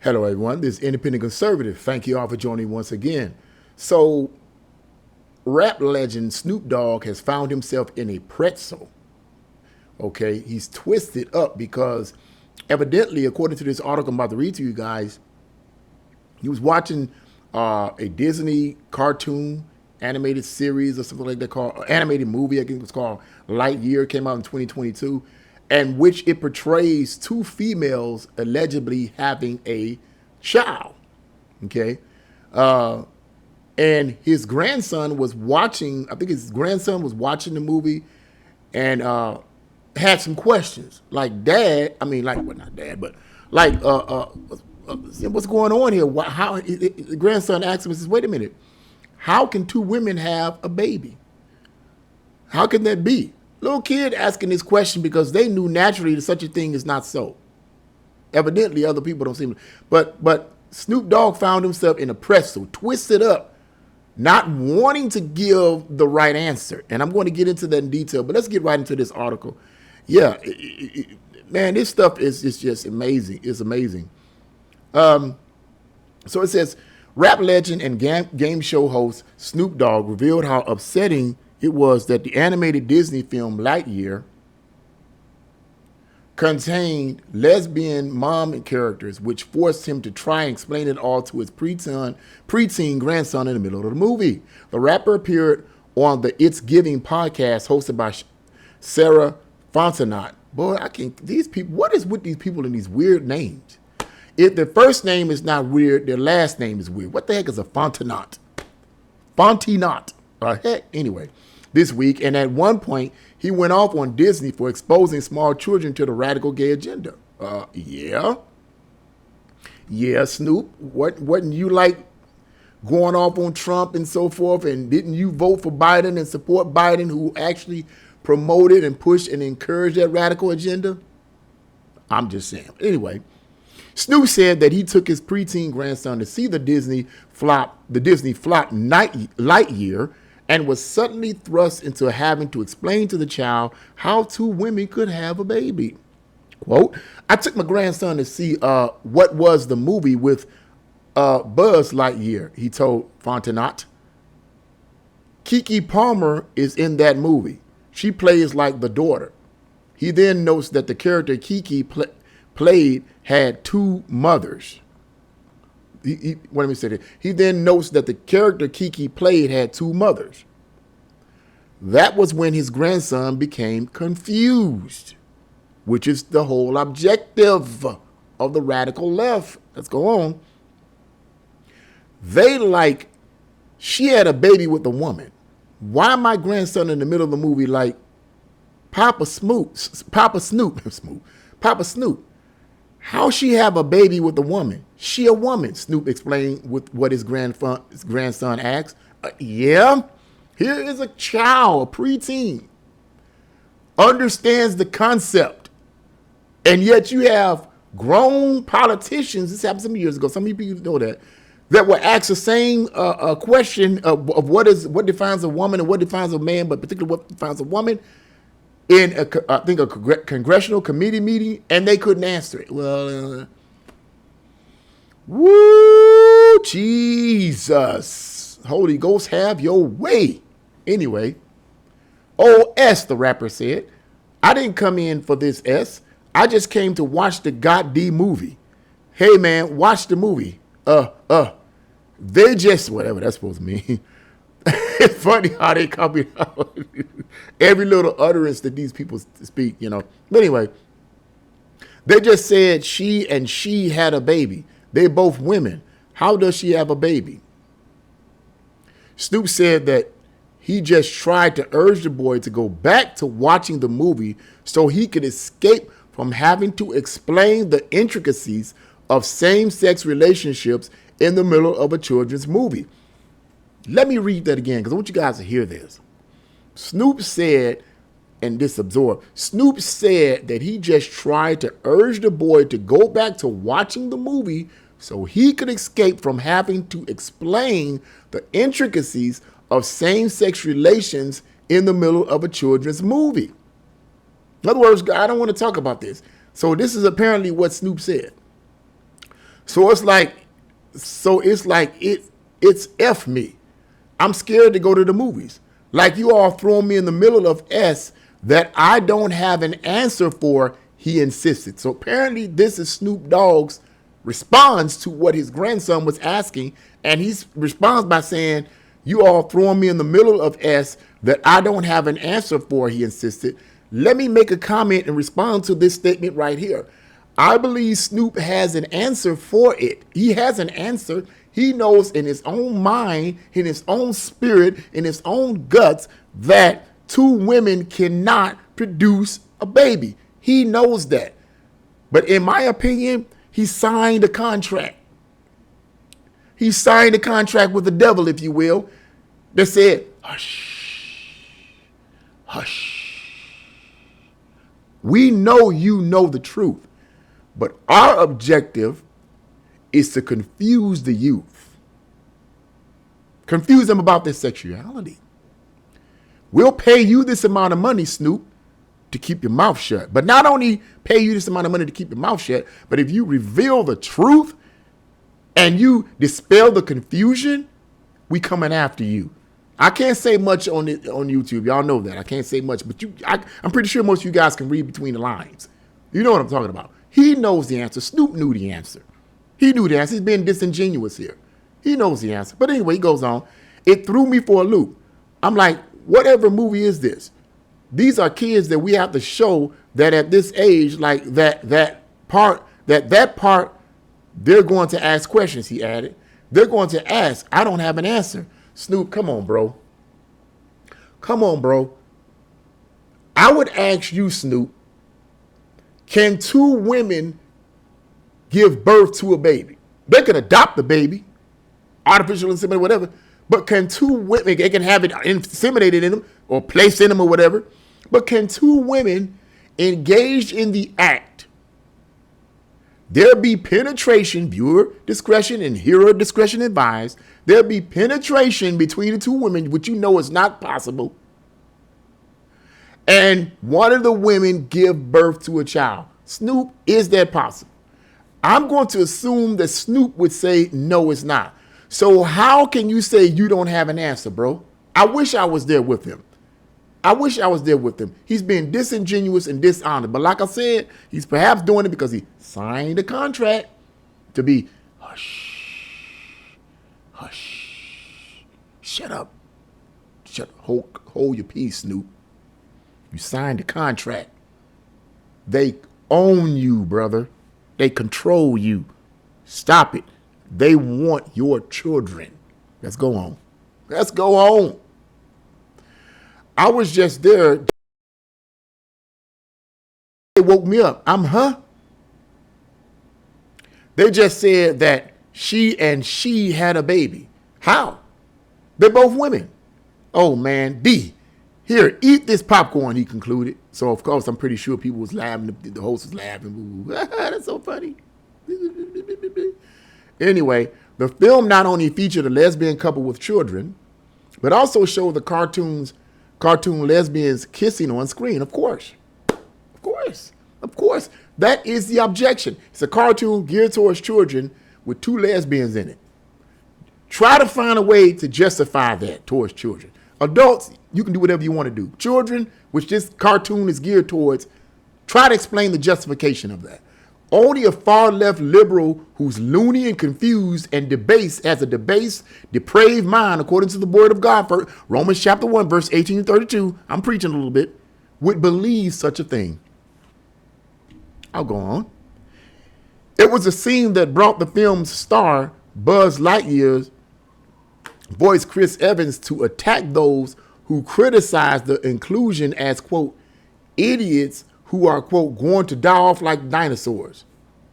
Hello, everyone. This is Independent Conservative. Thank you all for joining once again. So, rap legend Snoop Dogg has found himself in a pretzel. Okay, he's twisted up because evidently, according to this article I'm about to read to you guys, he was watching a Disney cartoon animated series or something like that called animated movie. I think it was called Lightyear. Came out in 2022, and which it portrays two females allegedly having a child. Okay, and his grandson was watching. I think his grandson was watching the movie, and had some questions like, "Dad," I mean, like, well, not Dad, but like, what's going on here? How the grandson asked him, "Says, wait a minute, how can two women have a baby? How can that be?" Little kid asking this question because they knew naturally that such a thing is not so. Evidently, other people don't seem. But Snoop Dogg found himself in a pretzel, twisted up, not wanting to give the right answer. And I'm going to get into that in detail. But let's get right into this article. Yeah, man, this stuff is just amazing. It's amazing. So it says, rap legend and game show host Snoop Dogg revealed how upsetting it was that the animated Disney film Lightyear contained lesbian mom characters, which forced him to try and explain it all to his preteen grandson in the middle of the movie. The rapper appeared on the It's Giving podcast hosted by Sarah Fontenot. Boy, I can't, these people, what is with these people and these weird names? If their first name is not weird, their last name is weird. What the heck is a Fontenot? Fontenot. Heck, anyway, this week, and at one point, he went off on Disney for exposing small children to the radical gay agenda. Yeah, Snoop. Wasn't you like going off on Trump and so forth? And didn't you vote for Biden and support Biden, who actually promoted and pushed and encouraged that radical agenda? I'm just saying. Anyway, Snoop said that he took his preteen grandson to see the Disney flop Lightyear, and was suddenly thrust into having to explain to the child how two women could have a baby. Quote, "I took my grandson to see what was the movie with Buzz Lightyear," he told Fontenot. "Keke Palmer is in that movie. She plays like the daughter." He then notes that the character Keke played had two mothers. Let me say that. He then notes that the character Keke played had two mothers. That was when his grandson became confused, which is the whole objective of the radical left. Let's go on. They like, she had a baby with a woman. Why my grandson in the middle of the movie like Papa Snoop? How she have a baby with a woman? She a woman, Snoop explained with what his grandson asked. Yeah, here is a child, a preteen, understands the concept. And yet you have grown politicians, this happened some years ago, some people know that will ask the same question of what defines a woman and what defines a man, but particularly what defines a woman, in I think a congressional committee meeting, and they couldn't answer it. Well, woo, Jesus, Holy Ghost, have your way. Anyway, S, the rapper said, "I didn't come in for this S. I just came to watch the goddamn movie. Hey man, watch the movie. They just," whatever that's supposed to mean. It's funny how they copy out every little utterance that these people speak, you know. But anyway, they just said she had a baby. They're both women. How does she have a baby? Snoop said that he just tried to urge the boy to go back to watching the movie so he could escape from having to explain the intricacies of same-sex relationships in the middle of a children's movie. Let me read that again because I want you guys to hear this. Snoop said, and this absorb, Snoop said that he just tried to urge the boy to go back to watching the movie so he could escape from having to explain the intricacies of same-sex relations in the middle of a children's movie. In other words, I don't want to talk about this. So this is apparently what Snoop said. So it's F me. I'm scared to go to the movies. Like you all throwing me in the middle of S that I don't have an answer for, he insisted. So apparently this is Snoop Dogg's response to what his grandson was asking. And he responds by saying, you all throwing me in the middle of S that I don't have an answer for, he insisted. Let me make a comment and respond to this statement right here. I believe Snoop has an answer for it. He has an answer. He knows in his own mind, in his own spirit, in his own guts that two women cannot produce a baby. He knows that. But in my opinion, he signed a contract. He signed a contract with the devil, if you will, that said, hush, hush. We know you know the truth, but our objective is to confuse the youth. Confuse them about their sexuality. We'll pay you this amount of money, Snoop, to keep your mouth shut. But not only pay you this amount of money to keep your mouth shut, but if you reveal the truth and you dispel the confusion, we coming after you. I can't say much on YouTube. Y'all know that. I can't say much, but I'm pretty sure most of you guys can read between the lines. You know what I'm talking about. He knows the answer. Snoop knew the answer. He knew the answer. He's being disingenuous here. He knows the answer. But anyway, he goes on. It threw me for a loop. I'm like, whatever movie is this? These are kids that we have to show that at this age, like that part, they're going to ask questions, he added. They're going to ask. I don't have an answer. Snoop, come on, bro. Come on, bro. I would ask you, Snoop, can two women give birth to a baby? They can adopt the baby, artificial insemination, whatever. But can two women, they can have it inseminated in them or placed in them or whatever. But can two women engaged in the act, there be penetration, viewer discretion and hearer discretion advised, there be penetration between the two women, which you know is not possible, and one of the women give birth to a child? Snoop, is that possible? I'm going to assume that Snoop would say, no, it's not. So how can you say you don't have an answer, bro? I wish I was there with him. I wish I was there with him. He's being disingenuous and dishonored. But like I said, he's perhaps doing it because he signed a contract to be hush, hush, shut up, hold your peace, Snoop. You signed a contract. They own you, brother. They control you. Stop it. They want your children. Let's go on. Let's go on. I was just there. They woke me up. They just said that she had a baby. How? They're both women. Oh, man. D, here, eat this popcorn, he concluded. So, of course, I'm pretty sure people was laughing. The host was laughing. That's so funny. Anyway, the film not only featured a lesbian couple with children, but also showed the cartoon lesbians kissing on screen. Of course. That is the objection. It's a cartoon geared towards children with two lesbians in it. Try to find a way to justify that towards children. Adults, you can do whatever you want to do. Children, which this cartoon is geared towards, try to explain the justification of that. Only a far-left liberal who's loony and confused and has a debased, depraved mind, according to the word of God, for Romans chapter 1, verse 18 and 32, I'm preaching a little bit, would believe such a thing. I'll go on. It was a scene that brought the film's star, Buzz Lightyear's voice, Chris Evans, to attack those who criticized the inclusion as, quote, idiots who are, quote, going to die off like dinosaurs.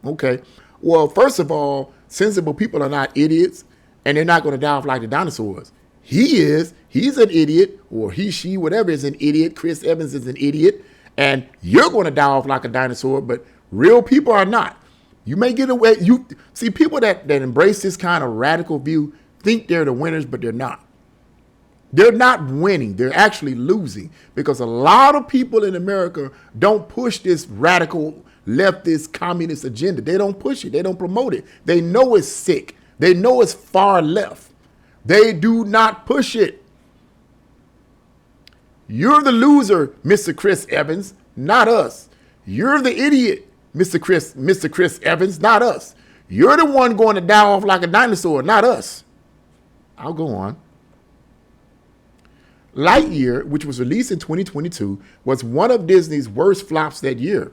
Okay. Well, first of all, sensible people are not idiots, and they're not going to die off like the dinosaurs. He's an idiot, or he, she, whatever is an idiot. Chris Evans is an idiot, and you're going to die off like a dinosaur, but real people are not. You may get away. You see, people that embrace this kind of radical view think they're the winners, but they're not. They're not winning. They're actually losing, because a lot of people in America don't push this radical leftist communist agenda. They don't push it. They don't promote it. They know it's sick. They know it's far left. They do not push it. You're the loser, Mr. Chris Evans, not us. You're the idiot, Mr. Chris Evans, not us. You're the one going to die off like a dinosaur, not us. I'll go on. Lightyear, which was released in 2022, was one of Disney's worst flops that year.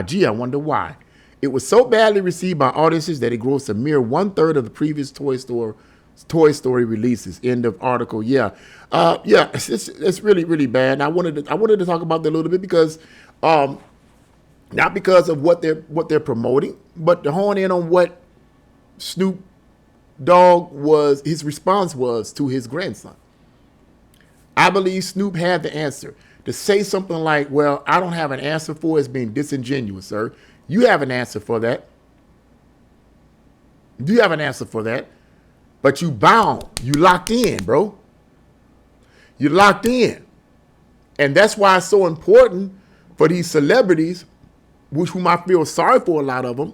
Gee, I wonder why. It was so badly received by audiences that it grossed a mere 1/3 of the previous Toy Story releases. End of article. Yeah, it's really, really bad. And I wanted to talk about that a little bit because, not because of what they're promoting, but to hone in on what Snoop Dogg his response was to his grandson. I believe Snoop had the answer. To say something like, well, I don't have an answer for it is being disingenuous, sir. You have an answer for that. You have an answer for that. But you bound. You locked in, bro. You locked in. And that's why it's so important for these celebrities, whom I feel sorry for a lot of them,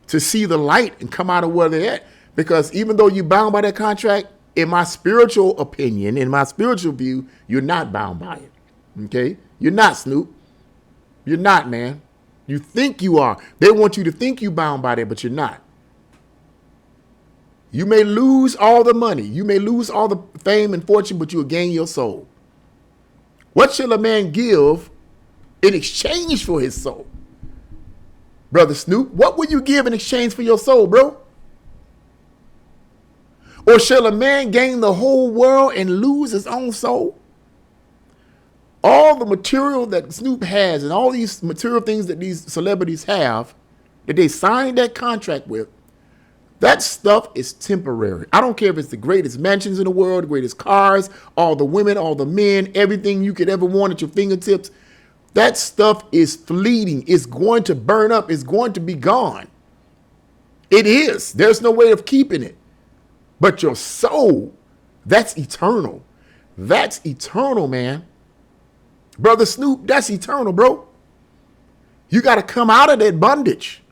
to see the light and come out of where they're at. Because even though you're bound by that contract, in my spiritual opinion, in my spiritual view, you're not bound by it. Okay? You're not, Snoop. You're not, man. You think you are. They want you to think you're bound by it, but you're not. You may lose all the money. You may lose all the fame and fortune, but you'll gain your soul. What shall a man give in exchange for his soul? Brother Snoop, what will you give in exchange for your soul, bro? Or shall a man gain the whole world and lose his own soul? All the material that Snoop has and all these material things that these celebrities have, that they signed that contract with, that stuff is temporary. I don't care if it's the greatest mansions in the world, the greatest cars, all the women, all the men, everything you could ever want at your fingertips. That stuff is fleeting. It's going to burn up. It's going to be gone. It is. There's no way of keeping it. But your soul, that's eternal. That's eternal, man. Brother Snoop, that's eternal, bro. You got to come out of that bondage.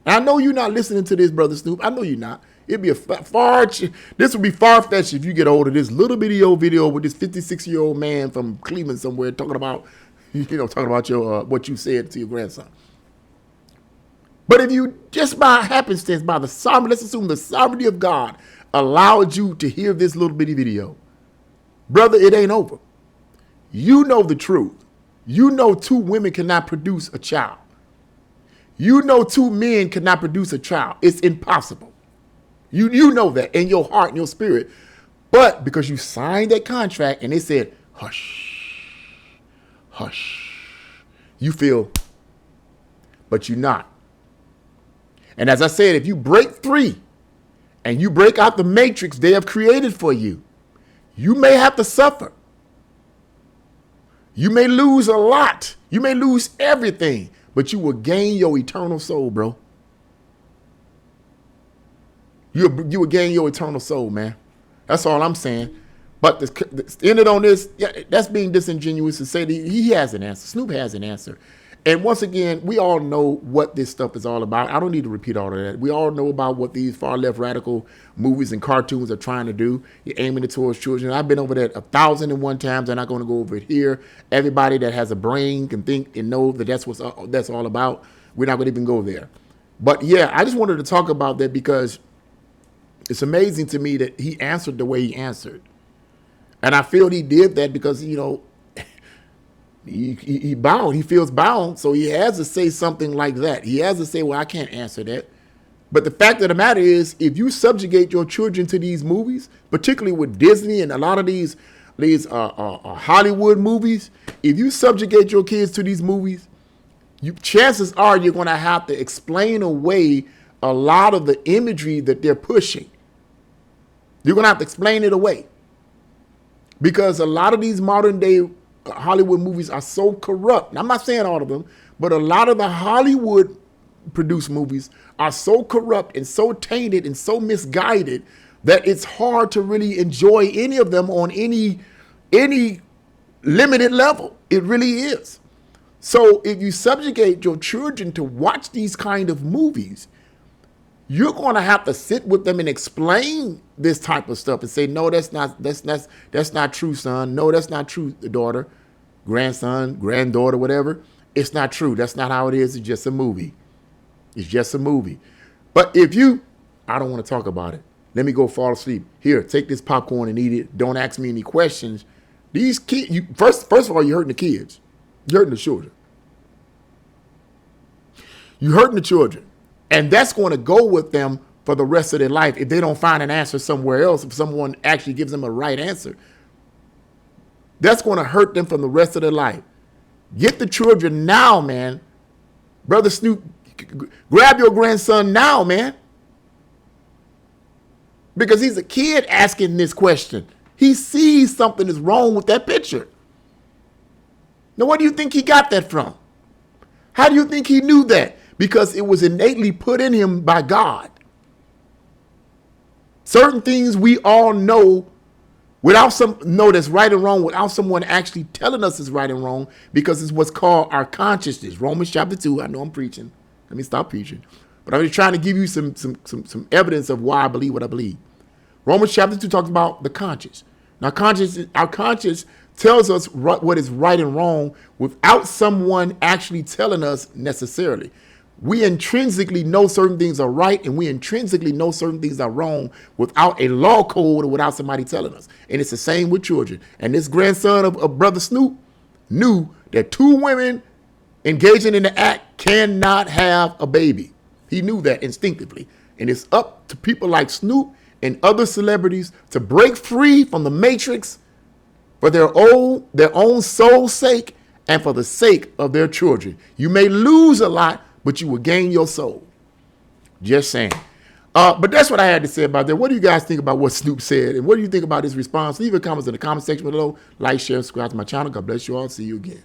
And I know you're not listening to this, Brother Snoop. I know you're not. It'd be this would be far-fetched if you get hold of this little bitty old video with this 56-year-old man from Cleveland somewhere talking about your what you said to your grandson. But if you just by happenstance, by the sovereignty, let's assume the sovereignty of God allowed you to hear this little bitty video, brother, it ain't over. You know the truth. You know 2 women cannot produce a child. You know 2 men cannot produce a child. It's impossible. You know that in your heart and your spirit. But because you signed that contract and they said, hush, hush, you feel, but you're not. And as I said, if you break free and you break out the matrix they have created for you, you may have to suffer. You may lose a lot. You may lose everything, but you will gain your eternal soul, bro. You will gain your eternal soul, man. That's all I'm saying. But to end it on this, yeah, that's being disingenuous to say that he has an answer. Snoop has an answer. And once again, we all know what this stuff is all about. I don't need to repeat all of that. We all know about what these far left radical movies and cartoons are trying to do. You're aiming it towards children. I've been over that 1,001 times. I'm not going to go over it here. Everybody that has a brain can think and know that that's all about. We're not going to even go there. But yeah, I just wanted to talk about that because it's amazing to me that he answered the way he answered. And I feel he did that because, he bound. He feels bound, so he has to say something like that. He has to say, well, I can't answer that. But the fact of the matter is, if you subjugate your children to these movies, particularly with Disney and a lot of these Hollywood movies, if you subjugate your kids to these movies, chances are you're going to have to explain away a lot of the imagery that they're pushing. You're going to have to explain it away. Because a lot of these modern day Hollywood movies are so corrupt. And I'm not saying all of them, but a lot of the Hollywood produced movies are so corrupt and so tainted and so misguided that it's hard to really enjoy any of them on any limited level. It really is. So if you subjugate your children to watch these kind of movies, you're going to have to sit with them and explain this type of stuff and say, no, that's not true, son. No, that's not true, daughter, grandson, granddaughter, whatever. It's not true. That's not how it is. It's just a movie. It's just a movie. But if you, I don't want to talk about it. Let me go fall asleep. Here, take this popcorn and eat it. Don't ask me any questions. These kids, first of all, you're hurting the kids. You're hurting the children. You're hurting the children. And that's going to go with them for the rest of their life if they don't find an answer somewhere else, if someone actually gives them a right answer. That's going to hurt them for the rest of their life. Get the children now, man. Brother Snoop, grab your grandson now, man. Because he's a kid asking this question. He sees something is wrong with that picture. Now, where do you think he got that from? How do you think he knew that? Because it was innately put in him by God. Certain things we all know know that's right and wrong without someone actually telling us it's right and wrong, because it's what's called our consciousness. Romans chapter 2. I know I'm preaching. Let me stop preaching. But I'm just trying to give you some evidence of why I believe what I believe. Romans chapter 2 talks about the conscience. Now, our conscience tells us what is right and wrong without someone actually telling us necessarily. We intrinsically know certain things are right, and we intrinsically know certain things are wrong without a law code or without somebody telling us. And it's the same with children. And this grandson of Brother Snoop knew that two women engaging in the act cannot have a baby. He knew that instinctively. And it's up to people like Snoop and other celebrities to break free from the matrix for their own soul's sake and for the sake of their children. You may lose a lot, but you will gain your soul. Just saying. But that's what I had to say about that. What do you guys think about what Snoop said? And what do you think about his response? Leave your comments in the comment section below. Like, share, subscribe to my channel. God bless you all. See you again.